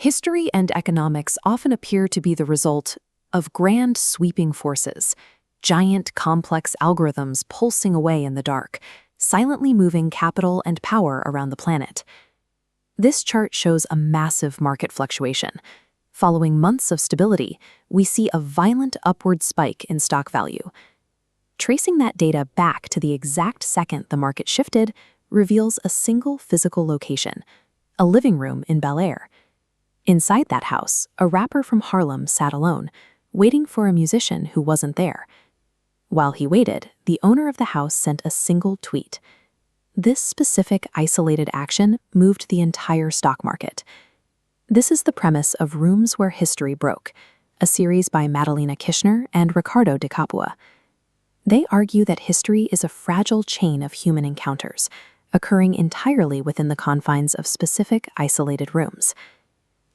History and economics often appear to be the result of grand sweeping forces, giant complex algorithms pulsing away in the dark, silently moving capital and power around the planet. This chart shows a massive market fluctuation. Following months of stability, we see a violent upward spike in stock value. Tracing that data back to the exact second the market shifted reveals a single physical location, a living room in Bel-Air. Inside that house, a rapper from Harlem sat alone, waiting for a musician who wasn't there. While he waited, the owner of the house sent a single tweet. This specific isolated action moved the entire stock market. This is the premise of Rooms Where History Broke, a series by Madelena Kishner and Riccardo de Capua. They argue that history is a fragile chain of human encounters, occurring entirely within the confines of specific isolated rooms.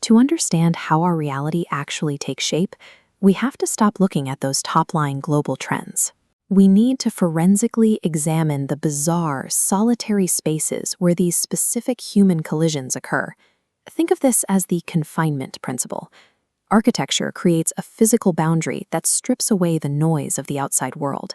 To understand how our reality actually takes shape, we have to stop looking at those top-line global trends. We need to forensically examine the bizarre, solitary spaces where these specific human collisions occur. Think of this as the confinement principle. Architecture creates a physical boundary that strips away the noise of the outside world.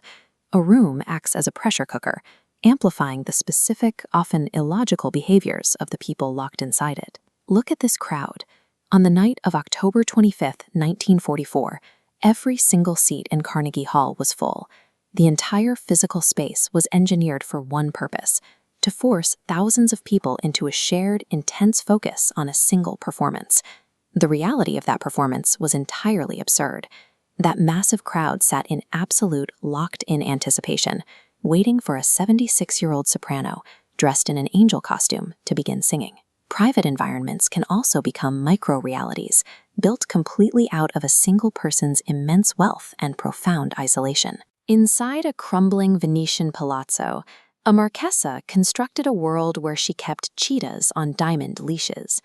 A room acts as a pressure cooker, amplifying the specific, often illogical behaviors of the people locked inside it. Look at this crowd. On the night of October 25, 1944, every single seat in Carnegie Hall was full. The entire physical space was engineered for one purpose: to force thousands of people into a shared, intense focus on a single performance. The reality of that performance was entirely absurd. That massive crowd sat in absolute, locked-in anticipation, waiting for a 76-year-old soprano dressed in an angel costume to begin singing. Private environments can also become micro-realities, built completely out of a single person's immense wealth and profound isolation. Inside a crumbling Venetian palazzo, a marchesa constructed a world where she kept cheetahs on diamond leashes.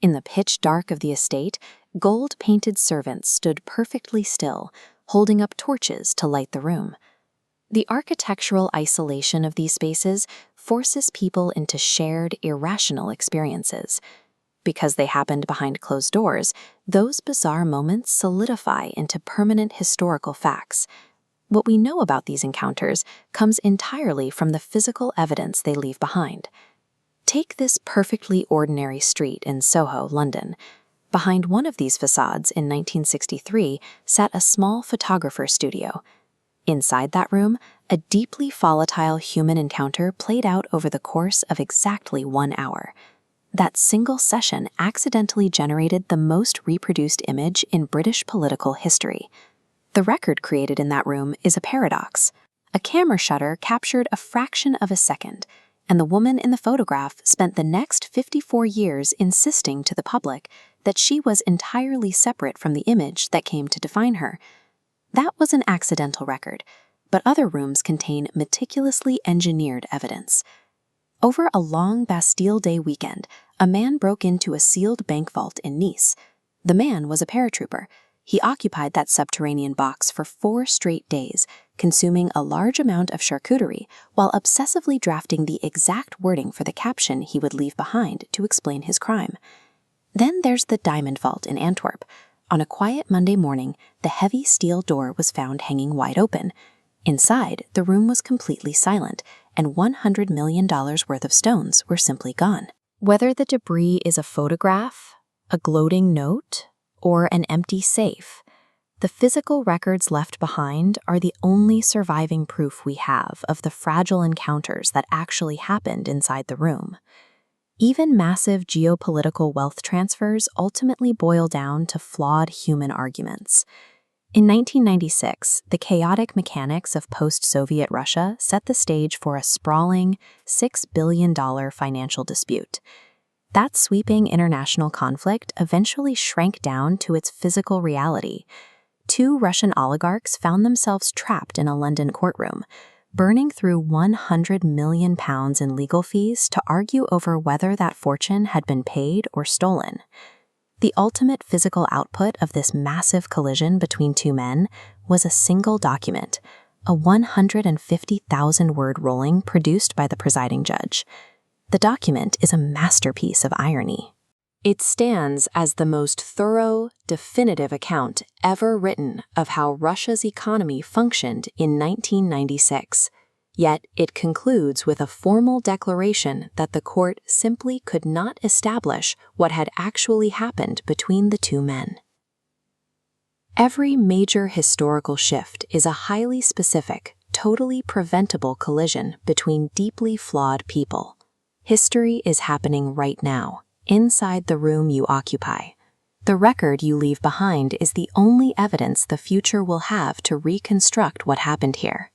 In the pitch dark of the estate, gold-painted servants stood perfectly still, holding up torches to light the room. The architectural isolation of these spaces forces people into shared, irrational experiences. Because they happened behind closed doors, those bizarre moments solidify into permanent historical facts. What we know about these encounters comes entirely from the physical evidence they leave behind. Take this perfectly ordinary street in Soho, London. Behind one of these facades in 1963 sat a small photographer studio. Inside that room, a deeply volatile human encounter played out over the course of exactly 1 hour. That single session accidentally generated the most reproduced image in British political history. The record created in that room is a paradox. A camera shutter captured a fraction of a second, and the woman in the photograph spent the next 54 years insisting to the public that she was entirely separate from the image that came to define her. That was an accidental record, but other rooms contain meticulously engineered evidence. Over a long Bastille Day weekend, a man broke into a sealed bank vault in Nice. The man was a paratrooper. He occupied that subterranean box for 4 straight days, consuming a large amount of charcuterie while obsessively drafting the exact wording for the caption he would leave behind to explain his crime. Then there's the Diamond Vault in Antwerp. On a quiet Monday morning, the heavy steel door was found hanging wide open. Inside, the room was completely silent, and $100 million worth of stones were simply gone. Whether the debris is a photograph, a gloating note, or an empty safe, the physical records left behind are the only surviving proof we have of the fragile encounters that actually happened inside the room. Even massive geopolitical wealth transfers ultimately boil down to flawed human arguments. In 1996, the chaotic mechanics of post-Soviet Russia set the stage for a sprawling $6 billion financial dispute. That sweeping international conflict eventually shrank down to its physical reality. 2 Russian oligarchs found themselves trapped in a London courtroom, burning through £100 million in legal fees to argue over whether that fortune had been paid or stolen. The ultimate physical output of this massive collision between 2 men was a single document, a 150,000-word ruling produced by the presiding judge. The document is a masterpiece of irony. It stands as the most thorough, definitive account ever written of how Russia's economy functioned in 1996. Yet it concludes with a formal declaration that the court simply could not establish what had actually happened between the two men. Every major historical shift is a highly specific, totally preventable collision between deeply flawed people. History is happening right now, inside the room you occupy. The record you leave behind is the only evidence the future will have to reconstruct what happened here.